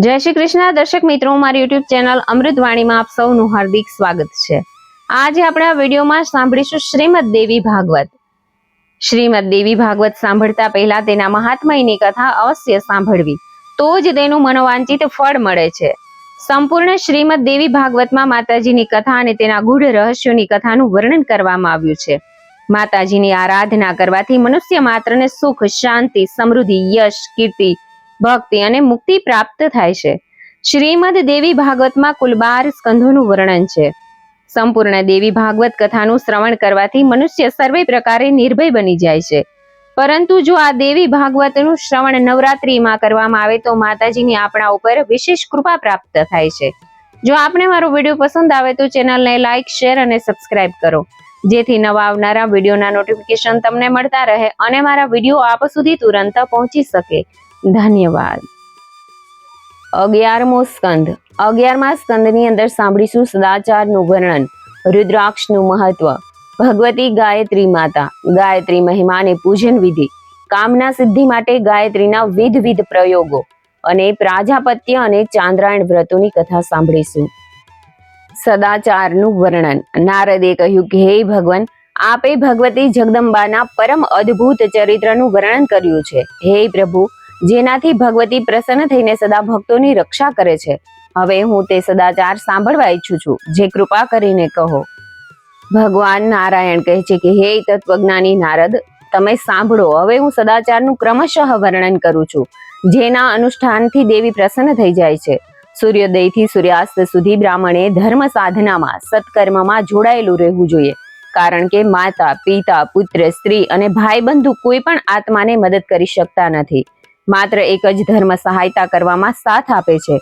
જય શ્રી કૃષ્ણ દર્શક મિત્રો, મારી યુટ્યુબ ચેનલ અમૃતવાણીમાં આપ સૌનું હાર્દિક સ્વાગત છે। આજે આપણે આ વિડીયોમાં સાંભળીશું શ્રીમદ દેવી ભાગવત। શ્રીમદ દેવી ભાગવત સાંભળતા પહેલા તેના મહાત્મ્યની કથા અવશ્ય સાંભળવી, તો જ તેનું મનોવાંછિત ફળ મળે છે। સંપૂર્ણ શ્રીમદ દેવી ભાગવતમાં માતાજીની કથા અને તેના ગૂઢ રહસ્યોની કથાનું વર્ણન કરવામાં આવ્યું છે। માતાજીની આરાધના કરવાથી મનુષ્ય માત્રને સુખ, શાંતિ, સમૃદ્ધિ, યશ, કીર્તિ, ભક્તિ અને મુક્તિ પ્રાપ્ત થાય છે। શ્રીમદ દેવી ભાગવતમાં કુલ 12 સ્કંધોનું વર્ણન છે। સંપૂર્ણ દેવી ભાગવત કથાનું શ્રવણ કરવાથી મનુષ્ય સર્વે પ્રકારે નિર્ભય બની જાય છે। પરંતુ જો આ દેવી ભાગવતનું શ્રવણ નવરાત્રિમાં કરવામાં આવે તો માતાજીની આપણા ઉપર વિશેષ કૃપા પ્રાપ્ત થાય છે। જો આપને મારો વિડીયો પસંદ આવે તો ચેનલને લાઈક, શેર અને સબસ્ક્રાઇબ કરો, જેથી નવા આવનારા વિડીયોના નોટિફિકેશન તમને મળતા રહે અને મારા વિડીયો આપ સુધી તુરંત પહોંચી શકે। ધન્યવાદ। 11મો સ્કંધ। 11મા સ્કંદની અંદર સાંભળીશું સદાચારનું વર્ણન, રુદ્રાક્ષનું મહત્વ, ભગવતી ગાયત્રી માતા, ગાયત્રી મહિમા અને પૂજન વિધિ, કામના સિદ્ધિ માટે ગાયત્રીના વિવિધ પ્રયોગો અને પ્રાજાપત્ય અને ચાંદ્રાયણ વ્રતોની કથા સાંભળીશું। સદાચારનું વર્ણન। નારદે કહ્યું કે હે ભગવાન, આપે ભગવતી જગદંબાના પરમ અદ્ભુત ચરિત્રનું વર્ણન કર્યું છે। હે પ્રભુ, જેનાથી ભગવતી પ્રસન્ન થઈને સદા ભક્તોની રક્ષા કરે છે, હવે હું તે સદાચાર સાંભળવા ઈચ્છું છું, જે કૃપા કરીને કહો। ભગવાન નારાયણ કહે છે કે હે તત્વજ્ઞાની નારદ, તમે સાંભળો, હવે હું સદાચારનું ક્રમશઃ વર્ણન કરું છું, જેના અનુષ્ઠાનથી દેવી પ્રસન્ન થઈ જાય છે। સૂર્યોદયથી સૂર્યાસ્ત સુધી બ્રાહ્મણે ધર્મ સાધનામાં, સત્કર્મમાં જોડાયેલું રહેવું જોઈએ, કારણ કે માતા, પિતા, પુત્ર, સ્ત્રી અને ભાઈ બંધુ કોઈ પણ આત્માને મદદ કરી શકતા નથી। માત્ર એક જ ધર્મ સહાયતા કરવામાં સાથ આપે છે।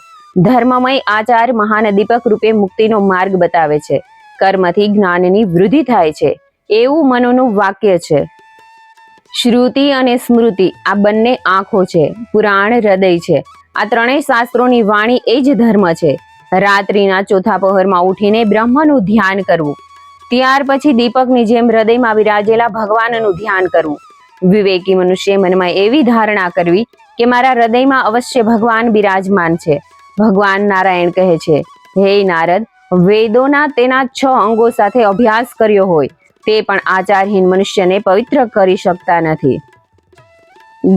ધર્મમય આચાર મહાન દીપક રૂપે મુક્તિનો માર્ગ બતાવે છે। કર્મથી જ્ઞાનની વૃદ્ધિ થાય છે, એવું મનોનું વાક્ય છે। શ્રુતિ અને સ્મૃતિ આ બંને આંખો છે, પુરાણ હૃદય છે। આ ત્રણેય શાસ્ત્રોની વાણી એ જ ધર્મ છે। રાત્રિના ચોથા પહોરમાં ઉઠીને બ્રહ્મનું ધ્યાન કરવું, ત્યાર પછી દીપકની જેમ હૃદયમાં વિરાજેલા ભગવાનનું ધ્યાન કરવું। વિવેકી મનુષ્ય મનમાં એવી ધારણા કરવી કે મારા હૃદયમાં અવશ્ય ભગવાન બિરાજમાન છે। ભગવાન નારાયણ કહે છે, હે નારદ, વેદોના તેના 6 અંગો સાથે અભ્યાસ કર્યો હોય તે પણ આચારહીન મનુષ્યને પવિત્ર કરી શકતા નથી।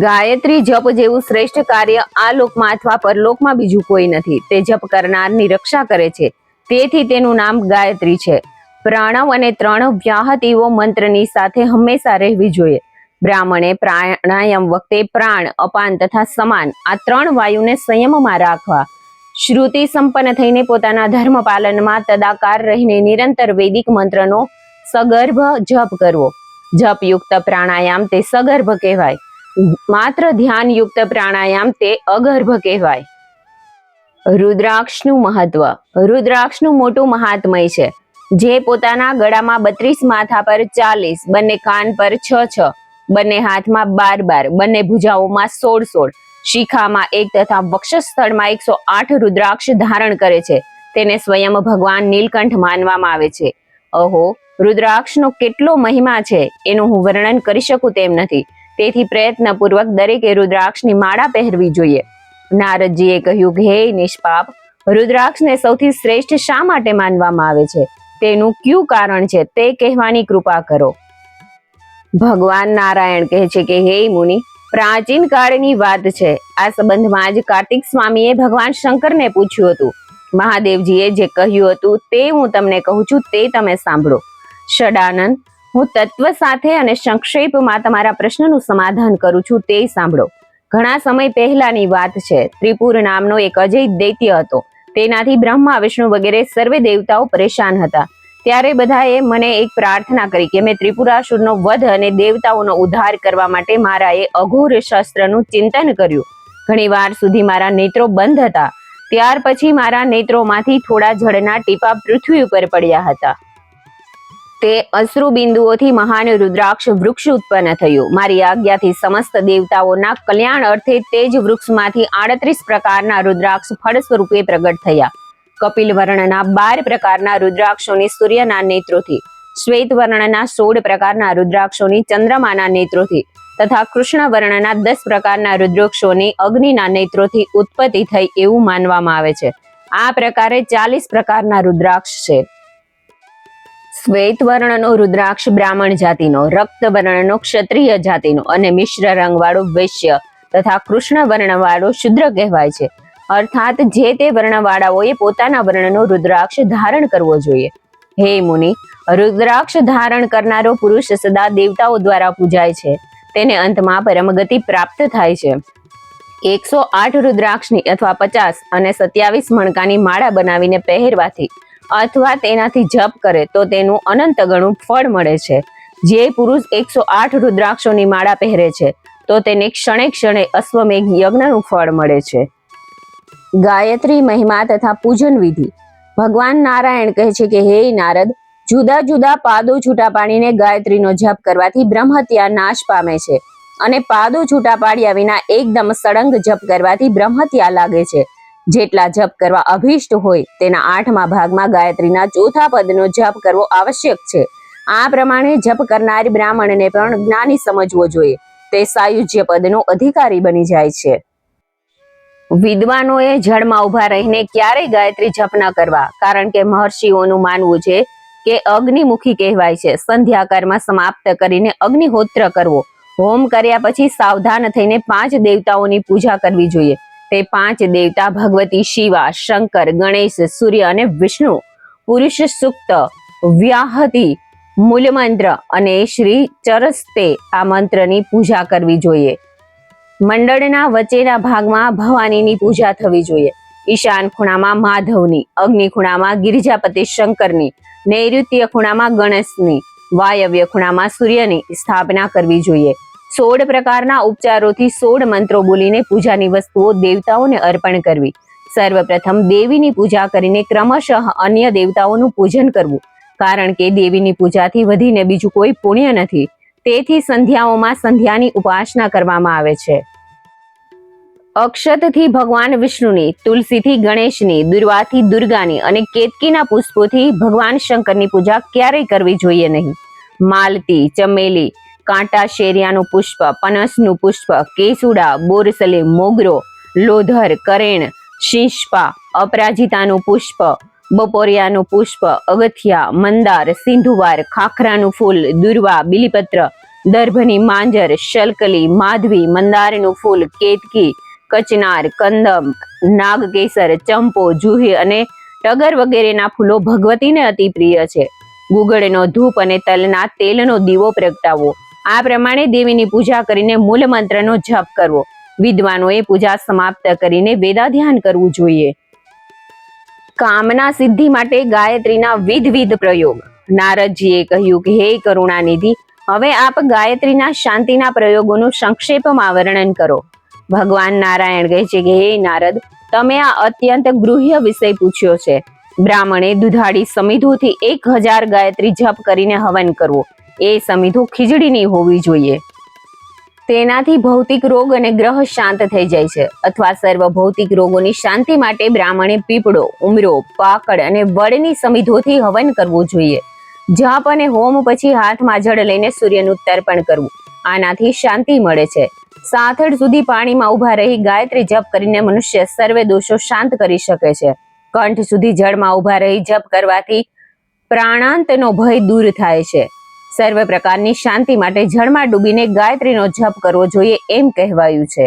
ગાયત્રી જપ જેવું શ્રેષ્ઠ કાર્ય આ લોકમાં અથવા પરલોકમાં બીજું કોઈ નથી। તે જપ કરનારની રક્ષા કરે છે, તેથી તેનું નામ ગાયત્રી છે। પ્રણવ અને 3 વ્યાહતીઓ મંત્રની સાથે હંમેશા રહેવી જોઈએ। બ્રાહ્મણે પ્રાણાયામ વખતે પ્રાણ, અપાન તથા સમાન આ 3 વાયુને સંયમમાં રાખવા। શ્રુતિ સંપન્ન થઈને પોતાના ધર્મ પાલનમાં તદાકાર રહીને નિરંતર વૈદિક મંત્રનો સગર્ભ જપ કરવો। જપયુક્ત પ્રાણાયામ તે સગર્ભ કહેવાય, માત્ર ધ્યાનયુક્ત પ્રાણાયામ તે અગર્ભ કહેવાય। રુદ્રાક્ષનું મહત્વ। રુદ્રાક્ષનું મોટું મહાત્મય છે, જે પોતાના ગળામાં 32, માથા પર 40, બંને કાન પર 6, બંને હાથમાં 12, બંને ભુજાઓમાં 16, શિખામાં 1 તથા વક્ષસ્થળમાં 108 રુદ્રાક્ષ ધારણ કરે છે। તેને સ્વયં ભગવાન નીલકંઠ માનવામાં આવે છે। અહો, રુદ્રાક્ષનો કેટલો મહિમા છે એનું હું વર્ણન કરી શકું તેમ નથી, તેથી પ્રયત્નપૂર્વક દરેકે રુદ્રાક્ષની માળા પહેરવી જોઈએ। નારદજીએ કહ્યું કે હે નિષ્પાપ, રુદ્રાક્ષને સૌથી શ્રેષ્ઠ શા માટે માનવામાં આવે છે, તેનું કયું કારણ છે તે કહેવાની કૃપા કરો। ભગવાન નારાયણ કહે છે કે હે મુનિ, પ્રાચીન કાળની વાત છે। આ સંબંધમાં જ કાર્તિક સ્વામીએ ભગવાન શંકરને પૂછ્યું હતું। મહાદેવજીએ જે કહ્યું હતું તે હું તમને કહું છું, તે તમે સાંભળો। ષડાનંદ, હું તત્વ સાથે અને સંક્ષેપમાં તમારા પ્રશ્નનું સમાધાન કરું છું, તે સાંભળો। ઘણા સમય પહેલાની વાત છે। ત્રિપુર નામનો એક અજય દૈત્ય હતો। તેનાથી બ્રહ્મા, વિષ્ણુ વગેરે સર્વે દેવતાઓ પરેશાન હતા। ત્યારે બધાએ મને એક પ્રાર્થના કરી કે મેં ત્રિપુરાસુરનો વધ અને દેવતાઓનો ઉદ્ધાર કરવા માટે મારા એ અઘોર શસ્ત્રનું ચિંતન કર્યું। ઘણી વાર સુધી મારા નેત્રો બંધ હતા। ત્યાર પછી મારા નેત્રોમાંથી થોડા જળના ટીપા પૃથ્વી ઉપર પડ્યા હતા। તે અશ્રુ બિંદુઓથી મહાન રુદ્રાક્ષ વૃક્ષ ઉત્પન્ન થયું। મારી આજ્ઞાથી સમસ્ત દેવતાઓના કલ્યાણ અર્થે તે જ વૃક્ષમાંથી 38 પ્રકારના રુદ્રાક્ષ ફળ સ્વરૂપે પ્રગટ થયા। કપિલ વર્ણના 12 પ્રકારના રુદ્રાક્ષોની સૂર્યના નેત્રોથી, શ્વેત વર્ણના 16 પ્રકારના રુદ્રાક્ષોની ચંદ્રમાના નેત્રોથી, તથા કૃષ્ણ વર્ણના 10 પ્રકારના રુદ્રાક્ષોની અગ્નિના નેત્રોથી ઉત્પત્તિ થઈ એવું માનવામાં આવે છે. આ પ્રકારે 40 પ્રકારના રુદ્રાક્ષ છે. શ્વેત વર્ણનો રુદ્રાક્ષ બ્રાહ્મણ જાતિનો, રક્ત વર્ણનો ક્ષત્રિય જાતિનો અને મિશ્ર રંગવાળો વૈશ્ય તથા કૃષ્ણ વર્ણવાળો શુદ્ર કહેવાય છે. અર્થાત જે તે વર્ણવાળાઓએ પોતાના વર્ણનો રુદ્રાક્ષ ધારણ કરવો જોઈએ. હે મુનિ, રુદ્રાક્ષ ધારણ કરનારો પુરુષ સદા દેવતાઓ દ્વારા પૂજાય છે. તેને અંતમાં પરમગતિ પ્રાપ્ત થાય છે. 108 રુદ્રાક્ષની અથવા 50 અને 27 મણકાની માળા બનાવીને પહેરવાથી અથવા તેનાથી જપ કરે તો તેનું અનંત ગણું ફળ મળે છે. જે પુરુષ 108 રુદ્રાક્ષોની માળા પહેરે છે તો તેને ક્ષણે ક્ષણે અશ્વમેઘ યજ્ઞનું ફળ મળે છે. ગાયત્રી મહિમા તથા પૂજન વિધિ. ભગવાન નારાયણ કહે છે કે હે નારદ, જુદા જુદા પાદો છૂટા પાડીને ગાયત્રીનો જપ કરવાથી બ્રહ્મહત્યા નાશ પામે છે અને પાદો છૂટા પાડ્યા વિના એકદમ સળંગ જપ કરવાથી બ્રહ્મહત્યા લાગે છે. જેટલા જપ કરવા અભિષ્ટ હોય તેના 8મા ભાગમાં ગાયત્રીના 4થા પદનો જપ કરવો આવશ્યક છે. આ પ્રમાણે જપ કરનાર બ્રાહ્મણને પણ જ્ઞાની સમજવો જોઈએ. તે સાયુજ્ય પદનો અધિકારી બની જાય છે. વિદ્વાનોએ જળમાં ઉભા રહીને ક્યારેય ગાયત્રી જપ ન કરવા, કારણ કે મહર્ષિઓનું માનવું છે કે અગ્નિમુખી કહેવાય છે. સંધ્યાકારમાં સમાપ્ત કરીને અગ્નિહોત્ર કરવો. હોમ કર્યા પછી સાવધાન થઈને 5 દેવતાઓની પૂજા કરવી જોઈએ. તે 5 દેવતા ભગવતી શિવા, શંકર, ગણેશ, સૂર્ય અને વિષ્ણુ. પુરુષ સૂક્ત, વ્યાહતિ, મૂલમંત્ર અને શ્રી ચરસ્તે આ મંત્રની પૂજા કરવી જોઈએ. મંડળના વચ્ચેના ભાગમાં ભવાનીની પૂજા થવી જોઈએ. ઈશાન ખૂણામાં માધવની, અગ્નિ ખૂણામાં ગિરિજાપતિ શંકરની, નૈઋત્ય ખૂણામાં ગણેશની, વાયવ્ય ખૂણામાં સૂર્યની સ્થાપના કરવી જોઈએ. 16 પ્રકારના ઉપચારોથી 16 મંત્રો બોલીને પૂજાની વસ્તુઓ દેવતાઓને અર્પણ કરવી. સર્વપ્રથમ દેવીની પૂજા કરીને ક્રમશઃ અન્ય દેવતાઓનું પૂજન કરવું, કારણ કે દેવીની પૂજાથી વધીને બીજું કોઈ પુણ્ય નથી. તેથી સંધ્યાઓમાં સંધ્યાની ઉપાસના કરવામાં આવે છે. અક્ષતથી ભગવાન વિષ્ણુની, તુલસીથી ગણેશની, દુર્વાથી દુર્ગાની અને કેતકીના પુષ્પોથી ભગવાન શંકરની પૂજા ક્યારેય કરવી જોઈએ નહીં. માલતી, ચમેલી, કાંટા શેરિયાનું પુષ્પ, પનસનું પુષ્પ, કેસુડા, બોરસલે, મોગરો, લોધર, કરેણ, શીંશપા, અપરાજિતાનું પુષ્પ, બપોરિયાનું પુષ્પ, અગથિયા, મંદાર, સિંધુવાર, ખાખરાનું ફૂલ, દુર્વા, બિલીપત્ર, દર્ભની માંજર, શલકલી, માધવી, મંદારનું ફૂલ, કેતકી, કચનાર, કંદમ, નાગકેસર, ચંપો, જુહી અને ટગર વગેરેના ફૂલો ભગવતીને અતિ પ્રિય છે. ગુગળનો ધૂપ અને તલના તેલનો દીવો પ્રગટાવવો. આ પ્રમાણે દેવીની પૂજા કરીને મૂળ મંત્રનો જપ કરવો. વિદ્વાનોએ પૂજા સમાપ્ત કરીને વેદાધ્યાન કરવું જોઈએ. કામના સિદ્ધિ માટે ગાયત્રીના વિવિધ પ્રયોગ. નારદજીએ કહ્યું કે હે કરુણાનિધિ, હવે આપ ગાયત્રીના શાંતિના પ્રયોગોનું સંક્ષેપમાં વર્ણન કરો. ભગવાન નારાયણ કહે છે કે હે નારદ, તમે આ અત્યંત ગૃહ્ય વિષય પૂછ્યો છે. બ્રાહ્મણે દુધાળી સમિધોથી 1000 ગાયત્રી જપ કરીને હવન કરવો. એ સમિધો ખીજડીની હોવી જોઈએ. તેનાથી ભૌતિક રોગ અને ગ્રહ શાંત થઈ જાય છે. અથવા સર્વ ભૌતિક રોગોની શાંતિ માટે બ્રાહ્મણે પીપળો, ઉમરો, પાકડ અને વડની સમિધોથી હવન કરવું જોઈએ. જપ અને હોમ પછી હાથમાં જળ લઈને સૂર્યનું તર્પણ કરવું. આનાથી શાંતિ મળે છે. 7 સુધી પાણીમાં ઉભા રહી ગાયત્રી જપ કરીને મનુષ્ય સર્વે દોષો શાંત કરી શકે છે. કંઠ સુધી જળમાં ઉભા રહી જપ કરવાથી પ્રાણાંતનો ભય દૂર થાય છે. સર્વ પ્રકારની શાંતિ માટે જળમાં ડૂબીને ગાયત્રીનો જપ કરવો જોઈએ એમ કહેવાયું છે.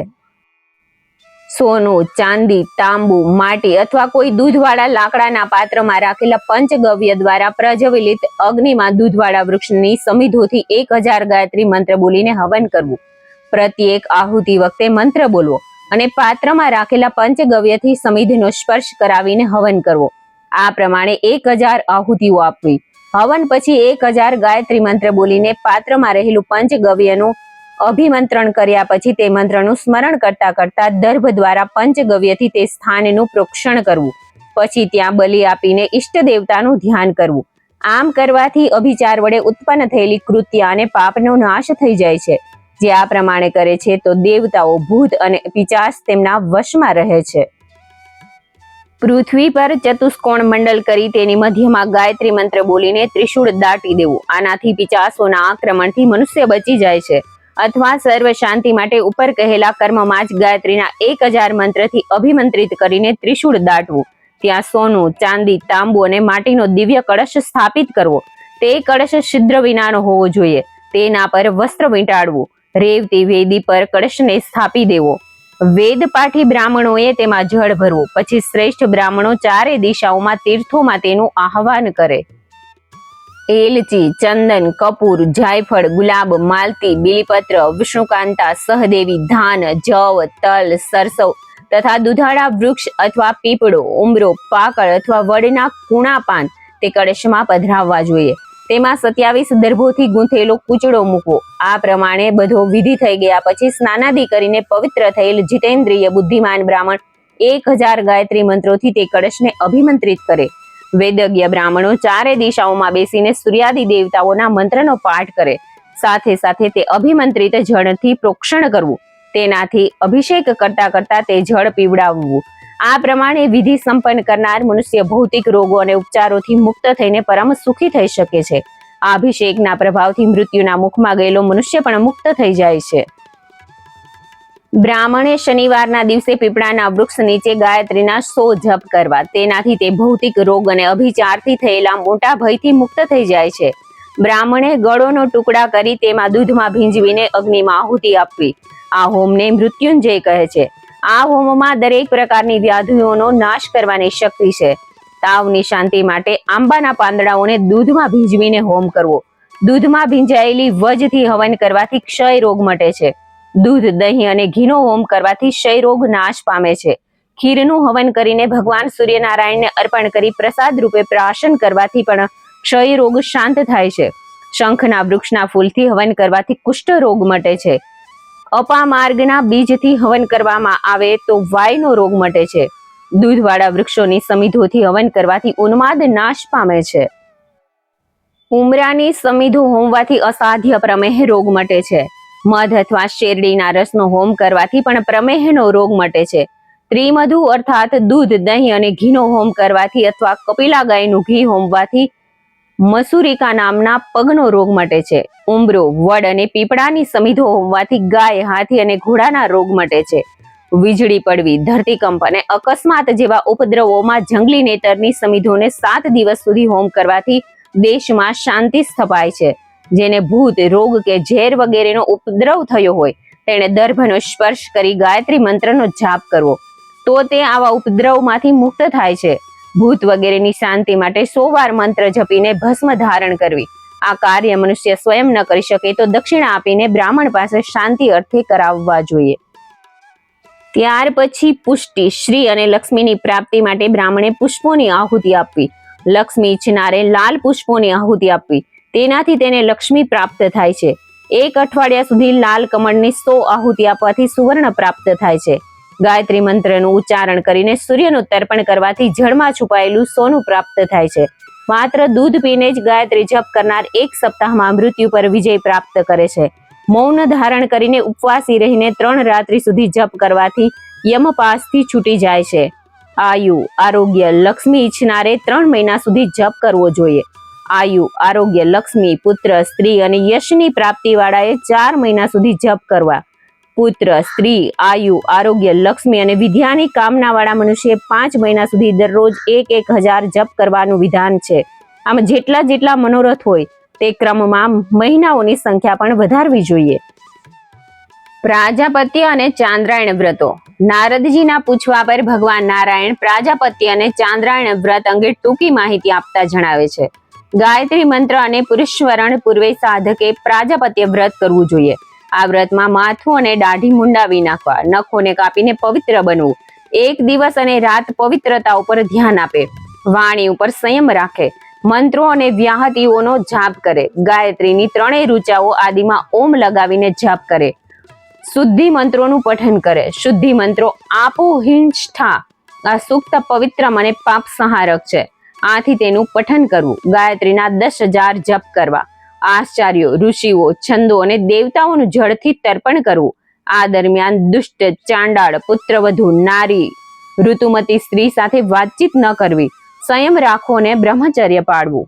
સોનું, ચાંદી, તાંબુ, માટી અથવા કોઈ દૂધવાળા લાકડાના પાત્રમાં રાખેલા પંચગવ્ય દ્વારા પ્રજ્વલિત અગ્નિમાં દૂધવાળા વૃક્ષની સમિધોથી 1000 ગાયત્રી મંત્ર બોલીને હવન કરવું. પ્રત્યેક આહુતિ વખતે મંત્ર બોલવો અને પાત્રમાં રાખેલા પંચગવ્યથી સમિધનો સ્પર્શ કરાવીને હવન કરવો. આ પ્રમાણે 1000 આહુતિઓ આપવી. હવન પછી 1000 ગાયત્રી મંત્ર બોલીને પાત્રમાં રહેલું પંચગવ્યનું અભિમંત્રણ કર્યા પછી તે મંત્રનું સ્મરણ કરતા કરતા દર્ભ દ્વારા પંચગવ્યથી તે સ્થાનનું પ્રોક્ષણ કરવું. પછી ત્યાં બલિ આપીને ઈષ્ટ દેવતાનું ધ્યાન કરવું. આમ કરવાથી અભિચાર વડે ઉત્પન્ન થયેલી કૃત્ય અને પાપનો નાશ થઈ જાય છે. જે આ પ્રમાણે કરે છે તો દેવતાઓ, ભૂત અને પિચાચ તેમના વશમાં રહે છે. પૃથ્વી પર ચતુષ્કોણ મંડલ કરી તેની મધ્યમાં ગાયત્રી મંત્ર બોલીને ત્રિશૂળ દાટી દેવું. આનાથી પિચાસોના આક્રમણથી મનુષ્ય બચી જાય છે અથવા સર્વ શાંતિ માટે ઉપર કહેલા કર્મમાં જ ગાયત્રીના 1000 મંત્રથી અભિમંત્રિત કરીને ત્રિશૂળ દાટવું. ત્યાં સોનું, ચાંદી, તાંબુ અને માટીનો દિવ્ય કળશ સ્થાપિત કરવો. તે કળશ છિદ્ર વિનાનો હોવો જોઈએ. તેના પર વસ્ત્ર વીંટાળવું. રેવતી વેદી પર કળશને સ્થાપી દેવો. વેદ પાઠી બ્રાહ્મણોએ તેમાં જળ ભરવું. પછી શ્રેષ્ઠ બ્રાહ્મણો ચારે દિશાઓમાં તીર્થોમાં તેનું આહવાન કરે. એલચી, ચંદન, કપૂર, જાયફળ, ગુલાબ, માલતી, બીલીપત્ર, વિષ્ણુકાંતા, સહદેવી, ધાન, જવ, તલ, સરસવ તથા દુધાળા વૃક્ષ અથવા પીપળો, ઉમરો, પાકળ અથવા વડના કૂણા પાન તે કળશમાં પધરાવવા જોઈએ. તેમાં 27 દર્ભોથી ગૂંથેલો કૂચડો મૂકવો. આ પ્રમાણે બધો વિધિ થઈ ગયા પછી સ્નાનાદિ કરીને પવિત્ર થયેલ જીતેન્દ્રિય બુદ્ધિમાન બ્રાહ્મણ 1000 ગાયત્રી મંત્રોથી તે કળશને અભિમંત્રિત કરે. વેદજ્ઞ બ્રાહ્મણો ચારે દિશાઓમાં બેસીને સૂર્યાદિ દેવતાઓના મંત્રનો પાઠ કરે. સાથે સાથે તે અભિમંત્રિત જળથી પ્રોક્ષણ કરવું. તેનાથી અભિષેક કરતા કરતા તે જળ પીવડાવવું. આ પ્રમાણે વિધિ સંપન્ન કરનાર મનુષ્ય ભૌતિક રોગો અને ઉપચારોથી મુક્ત થઈને પરમ સુખી થઈ શકે છે. આ અભિષેકના પ્રભાવથી મૃત્યુના મુખમાં ગયેલો મનુષ્ય પણ મુક્ત થઈ જાય છે. બ્રાહ્મણે શનિવારના દિવસે પીપળાના વૃક્ષ નીચે ગાયત્રીના 100 જપ કરવા. તેનાથી તે ભૌતિક રોગ અને અભિચારથી થયેલા મોટા ભયથી મુક્ત થઈ જાય છે. બ્રાહ્મણે ગળોનો ટુકડા કરી તેમાં દૂધમાં ભીંજવીને અગ્નિમાં આહુતિ આપવી. આ હોમને મૃત્યુંજય કહે છે. આ હોમમાં દરેક પ્રકારની વ્યાધિઓનો નાશ કરવાની શક્તિ છે. તાવની શાંતિ માટે આંબાના પાંદડાઓને દૂધમાં ભીંજવીને હોમ કરવો. દૂધમાં ભીંજાયેલી વજથી હવન કરવાથી ક્ષય રોગ મટે છે. દૂધ, દહીં અને ઘીનો હોમ કરવાથી ક્ષય રોગ નાશ પામે છે. ખીરનું હવન કરીને ભગવાન સૂર્યનારાયણને અર્પણ કરી પ્રસાદ રૂપે પ્રાશન કરવાથી પણ ક્ષય રોગ શાંત થાય છે. શંખના વૃક્ષના ફૂલથી હવન કરવાથી કુષ્ઠ રોગ મટે છે. અપામાર્ગના બીજથી હવન કરવામાં આવે તો વાયનો રોગ મટે છે. દૂધવાળા વૃક્ષોની સમિધોથી હવન કરવાથી ઉન્માદ નાશ પામે છે. ઉમરાની સમિધો હોમવાથી અસાધ્ય પ્રમેહ રોગ મટે છે. મધ અથવા શેરડીના રસનો હોમ કરવાથી પણ પ્રમેહનો રોગ મટે છે. ત્રિમધુ અર્થાત દૂધ, દહીં અને ઘીનો હોમ કરવાથી અથવા કપિલા ગાયનું ઘી હોમવાથી મસુરિકા નામના પગનો રોગ મટે છે. ઉમરો, વડ અને પીપળાની સમિધો હોમવાથી ગાય, હાથી અને ઘોડાના રોગ મટે છે. વીજળી પડવી, ધરતીકંપ અને અકસ્માત જેવા ઉપદ્રવોમાં જંગલી નેતરની સમિધોને 7 દિવસ સુધી હોમ કરવાથી દેશમાં શાંતિ સ્થપાય છે. જેને ભૂત, રોગ કે ઝેર વગેરેનો ઉપદ્રવ થયો હોય તેણે દર્ભનો સ્પર્શ કરી ગાયત્રી મંત્રનો જાપ કરવો તો તે આવા ઉપદ્રવમાંથી મુક્ત થાય છે. ભૂત વગેરેની શાંતિ માટે 100 વાર મંત્ર જપીને ભસ્મ ધારણ કરવી. આ કાર્ય મનુષ્ય સ્વયં ન કરી શકે તો દક્ષિણા આપીને બ્રાહ્મણ પાસે શાંતિ અર્થે કરાવવા જોઈએ. ત્યાર પછી પુષ્ટિ, શ્રી અને લક્ષ્મીની પ્રાપ્તિ માટે બ્રાહ્મણે પુષ્પોની આહુતિ આપવી. લક્ષ્મી ઈચ્છનારે લાલ પુષ્પોની આહુતિ આપવી. તેનાથી તેને લક્ષ્મી પ્રાપ્ત થાય છે. 1 અઠવાડિયા સુધી લાલ કમળની 100 આહુતિ આપવાથી સુવર્ણ પ્રાપ્ત થાય છે. ગાયત્રી મંત્રનું ઉચ્ચારણ કરીને સૂર્યનું તર્પણ કરવાથી જળમાં છુપાયેલું સોનું પ્રાપ્ત થાય છે. માત્ર દૂધ પીને જ ગાયત્રી જપ કરનાર 1 સપ્તાહમાં મૃત્યુ પર વિજય પ્રાપ્ત કરે છે. મૌન ધારણ કરીને ઉપવાસી રહીને 3 રાત્રિ સુધી જપ કરવાથી યમપાસથી છૂટી જાય છે. આયુ, આરોગ્ય, લક્ષ્મી ઈચ્છનારે 3 મહિના સુધી જપ કરવો જોઈએ. આયુ, આરોગ્ય, લક્ષ્મી, પુત્ર, સ્ત્રી અને યશની પ્રાપ્તિ વાળાએ 4 મહિના સુધી જપ કરવા. પુત્ર, સ્ત્રી, આયુ, આરોગ્ય, લક્ષ્મી અને વિદ્યાની કામના વાળા મનુષ્ય 5 મહિના સુધી દરરોજ 1000 જપ કરવાનું વિધાન છે. આમ જેટલા મનોરથ હોય તે ક્રમમાં મહિનાઓની સંખ્યા પણ વધારવી જોઈએ. પ્રાજાપત્ય અને ચાંદ્રાયણ વ્રતો. નારદજીના પૂછવા પર ભગવાન નારાયણ પ્રાજાપત્ય અને ચાંદ્રાયણ વ્રત અંગે ટૂંકી માહિતી આપતા જણાવે છે. ગાયત્રી મંત્ર અને પુરુષવરણ પૂર્વે સાધકે પ્રાજાપત્ય વ્રત કરવું જોઈએ. આ વ્રતમાં માથું અને દાઢી મુંડાવી નાખવા, નખોને કાપીને પવિત્ર બનવું, 1 દિવસ અને રાત પવિત્રતા ઉપર ધ્યાન આપે, વાણી ઉપર સંયમ રાખે, મંત્રો અને વ્યાહતિઓનો જાપ કરે, ગાયત્રીની 3 ઋચાઓ આદિમાં ઓમ લગાવીને જાપ કરે, શુદ્ધિ મંત્રોનું પઠન કરે. શુદ્ધિ મંત્રો આપો હિંષ્ઠા આ સૂક્ત પવિત્રમ અને પાપ સંહારક છે. આથી તેનું પઠન કરવું. ગાયત્રીના 10,000 જપ કરવા. આચાર્યો, ઋષિઓ, છંદો અને દેવતાઓનું જળથી તર્પણ કરવું. આ દરમિયાન દુષ્ટ, ચાંડાળ, પુત્રવધુ, નારી, ઋતુમતી સ્ત્રી સાથે વાતચીત ન કરવી. સંયમ રાખવો અને બ્રહ્મચર્ય પાળવું.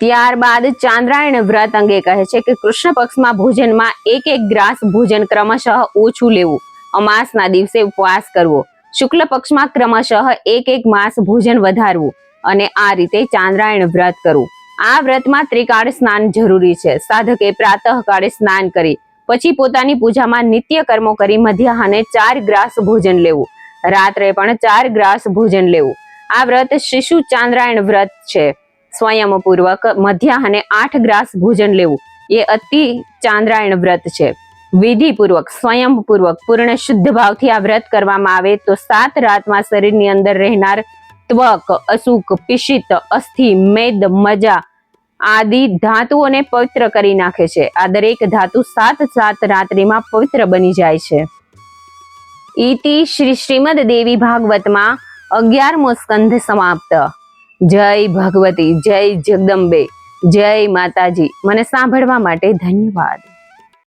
ત્યારબાદ ચાંદ્રાયણ વ્રત અંગે કહે છે કે કૃષ્ણ પક્ષમાં ભોજનમાં એક ગ્રાસ ભોજન ક્રમશઃ ઓછું લેવું, અમાસના દિવસે ઉપવાસ કરવો, શુક્લ પક્ષમાં ક્રમશઃ એક માસ ભોજન વધારવું અને આ રીતે ચાંદ્રાયણ વ્રત કરવું. આ વ્રતમાં ત્રિકાળ સ્નાન જરૂરી છે. સાધકે પ્રાતઃકાળે સ્નાન કરી પછી પોતાની પૂજામાં નિત્ય કર્મો કરી મધ્યાહને 4 ગ્રાસ ભોજન લેવું, રાત્રે પણ 4 ગ્રાસ ભોજન લેવું. આ વ્રત શિશુ ચાંદ્રાયણ વ્રત છે. સ્વયંપૂર્વક મધ્યાહને 8 ગ્રાસ ભોજન લેવું એ અતિ ચાંદ્રાયણ વ્રત છે. વિધિપૂર્વક સ્વયંપૂર્વક પૂર્ણ શુદ્ધ ભાવથી આ વ્રત કરવામાં આવે તો 7 રાતમાં શરીરની અંદર રહેનાર ત્વક, અસુક, પિશિત, અસ્થિ, મેદ, મજા આદિ ધાતુઓને પવિત્ર કરી નાખે છે. આ દરેક ધાતુ 7 રાત્રિમાં પવિત્ર બની જાય છે. ઇતિ શ્રી શ્રીમદ દેવી ભાગવતમાં 11મો સ્કંધ સમાપ્ત. જય ભગવતી, જય જગદંબે, જય માતાજી. મને સાંભળવા માટે ધન્યવાદ.